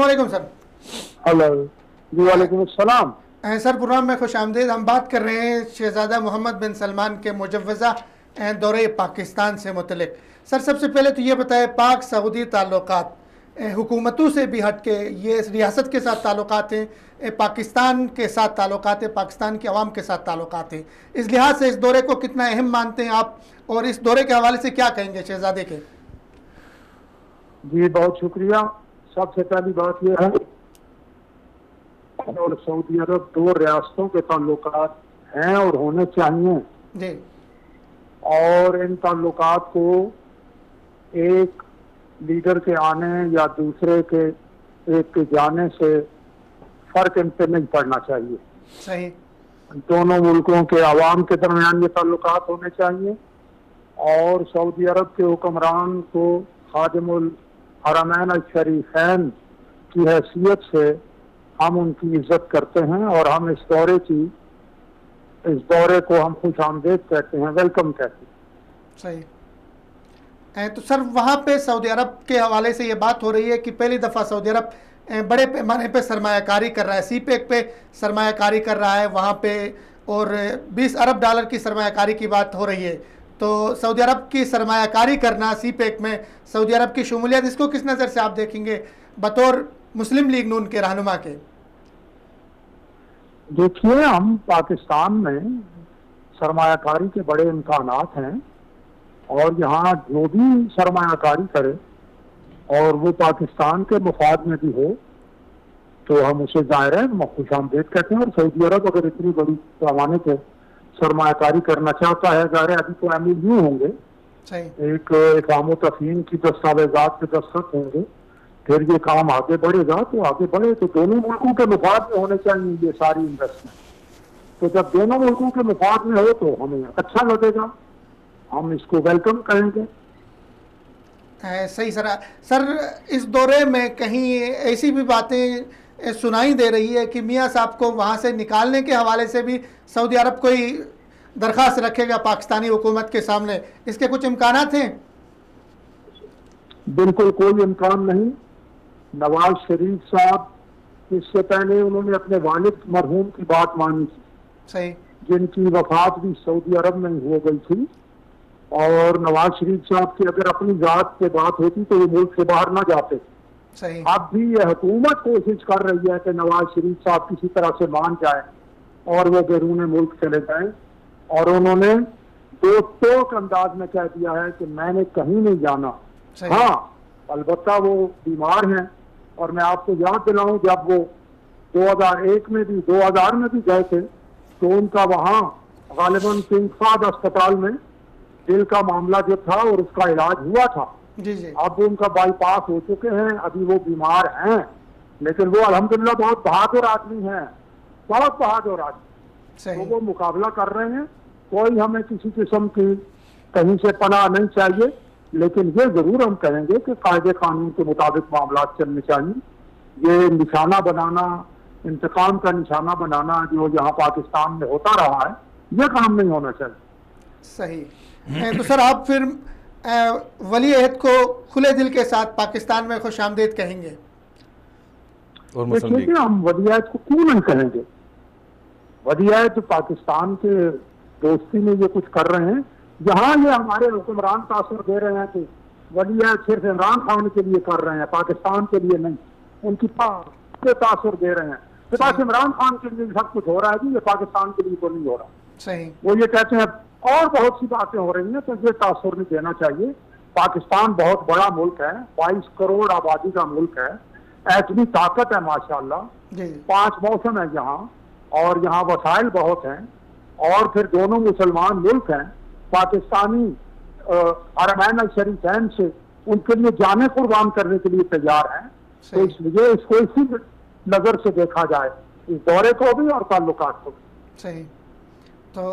वालेकुम sir. Hello जी, वालेकुम अस्सलाम। सर प्रोग्राम में खुश आमदीद। हम बात कर रहे हैं शहजादा मोहम्मद बिन सलमान के मुजव्वज़ा दौरे पाकिस्तान से मुतलिक। सर सबसे पहले तो ये बताएं, पाक सऊदी ताल्लुकात हुकूमतों से भी हट के ये रियासत के साथ ताल्लुकात हैं, पाकिस्तान के साथ ताल्लुकात हैं, पाकिस्तान की आवाम के साथ ताल्लुकात हैं। इस लिहाज से इस दौरे को कितना अहम मानते हैं आप, और इस दौरे के हवाले से क्या कहेंगे शहजादे के? जी बहुत शुक्रिया। सबसे पहली बात यह है और सऊदी अरब दो रियासतों के ताल्लुकात हैं और होने चाहिए जी। और इन ताल्लुकात को एक लीडर के आने या दूसरे के एक के जाने से फर्क इन पे नहीं पड़ना चाहिए। सही। दोनों मुल्कों के अवाम के दरमियान ये ताल्लुकात होने चाहिए और सऊदी अरब के हुक्मरान को खादिमुल हरमैन शरीफैन की हैसियत से हम उनकी इज्जत करते हैं और हम इस दौरे को हम खुश आमदेद कहते हैं, वेलकम कहते हैं। सही। तो सर वहाँ पे सऊदी अरब के हवाले से ये बात हो रही है कि पहली दफ़ा सऊदी अरब बड़े पैमाने पे सरमायाकारी कर रहा है, सीपेक पे सरमायाकारी कर रहा है वहाँ पे, और 20 अरब डॉलर की सरमायाकारी की बात हो रही है। तो सऊदी अरब की सरमायाकारी करना सीपेक में, सऊदी अरब की शमूलियत, इसको किस नज़र से आप देखेंगे बतौर मुस्लिम लीग नून के रहनुमा के? देखिए, हम पाकिस्तान में सरमायाकारी के बड़े इम्कानात हैं और यहाँ जो भी सरमायाकारी करे और वो पाकिस्तान के मुफाद में भी हो तो हम उसे ज़ाहिर है खुश आमदेद कहते हैं। और सऊदी अरब अगर इतनी बड़ी पैमाने पे सरमायाकारी करना चाहता है, ज़ाहिर है अभी तो MOU होंगे, एक इक़ाम तफ़हीम की दस्तावेज़ात पे दस्तखत होंगे, फिर ये काम आगे बढ़ेगा तो आगे बढ़े तो दोनों मुल्कों के मुफाद में होने चाहिए ये सारी इन्वेस्टमेंट। तो जब दोनों मुल्कों के मुफाद में हो तो हमें अच्छा लगेगा, हम इसको वेलकम करेंगे। सही सर। सर इस दौरे में कहीं ऐसी भी बातें सुनाई दे रही है कि मियाँ साहब को वहाँ से निकालने के हवाले से भी सऊदी अरब कोई दरख्वास्त रखेगा पाकिस्तानी हुकूमत के सामने, इसके कुछ इम्कानात हैं? बिल्कुल कोई इम्कान नहीं। नवाज शरीफ साहब इससे पहले उन्होंने अपने वालिद मरहूम की बात मानी थी, सही, जिनकी वफात भी सऊदी अरब में हो गई थी, और नवाज शरीफ साहब की अगर अपनी जात पे बात होती तो वो मुल्क से बाहर ना जाते। सही। अब भी ये हुकूमत कोशिश कर रही है कि नवाज शरीफ साहब किसी तरह से मान जाए और वो बैरून मुल्क चले जाएं, और उन्होंने दो टोक अंदाज में कह दिया है कि मैंने कहीं नहीं जाना। हाँ, अलबत्ता वो बीमार हैं और मैं आपको याद दिलाऊं जब वो 2001 में भी 2000 में भी गए थे तो उनका वहाँ गालिबन किंग फाहद अस्पताल में दिल का मामला जो था और उसका इलाज हुआ था। जी जी। अब उनका बाईपास हो चुके हैं, अभी वो बीमार हैं, लेकिन वो अल्हम्दुलिल्लाह बहुत बहादुर आदमी हैं, बहुत बहादुर आदमी। तो वो मुकाबला कर रहे हैं। कोई हमें किसी किस्म की कहीं से पनाह नहीं चाहिए, लेकिन ये जरूर हम कहेंगे कि कायदे कानून के मुताबिक मामला चलने चाहिए। ये निशाना बनाना, इंतकाम का निशाना बनाना जो यहाँ पाकिस्तान में होता रहा है, ये काम नहीं होना चाहिए। सही। तो सर आप फिर वली अहद को खुले दिल के साथ पाकिस्तान में खुश आमदीद कहेंगे? और देखिए, हम वली अहद को क्यों नहीं कहेंगे? वली अहद पाकिस्तान के दोस्ती में ये कुछ कर रहे हैं, जहाँ ये हमारे हुक्मरान तासुर दे रहे हैं कि वली अहद सिर्फ इमरान खान के लिए कर रहे हैं, पाकिस्तान के लिए नहीं, उनकी तासुर दे रहे हैं। तो बस इमरान खान के लिए सब कुछ हो रहा है जी, ये पाकिस्तान के लिए तो नहीं हो रहा। सही। वो ये कहते हैं और बहुत सी बातें हो रही हैं, तो ये तासुर नहीं देना चाहिए। पाकिस्तान बहुत बड़ा मुल्क है, 22 करोड़ आबादी का मुल्क है, ऐसी ताकत है माशाल्लाह, 5 मौसम है यहाँ, और यहाँ वसाइल बहुत हैं, और फिर दोनों मुसलमान मुल्क हैं। पाकिस्तानी हरमैन शरीफैन से उनके लिए जाने कुर्बान करने के लिए तैयार हैं। तो इसलिए इसको इसी नजर से देखा जाए, इस दौरे को भी और ताल्लुकात को भी। सही। तो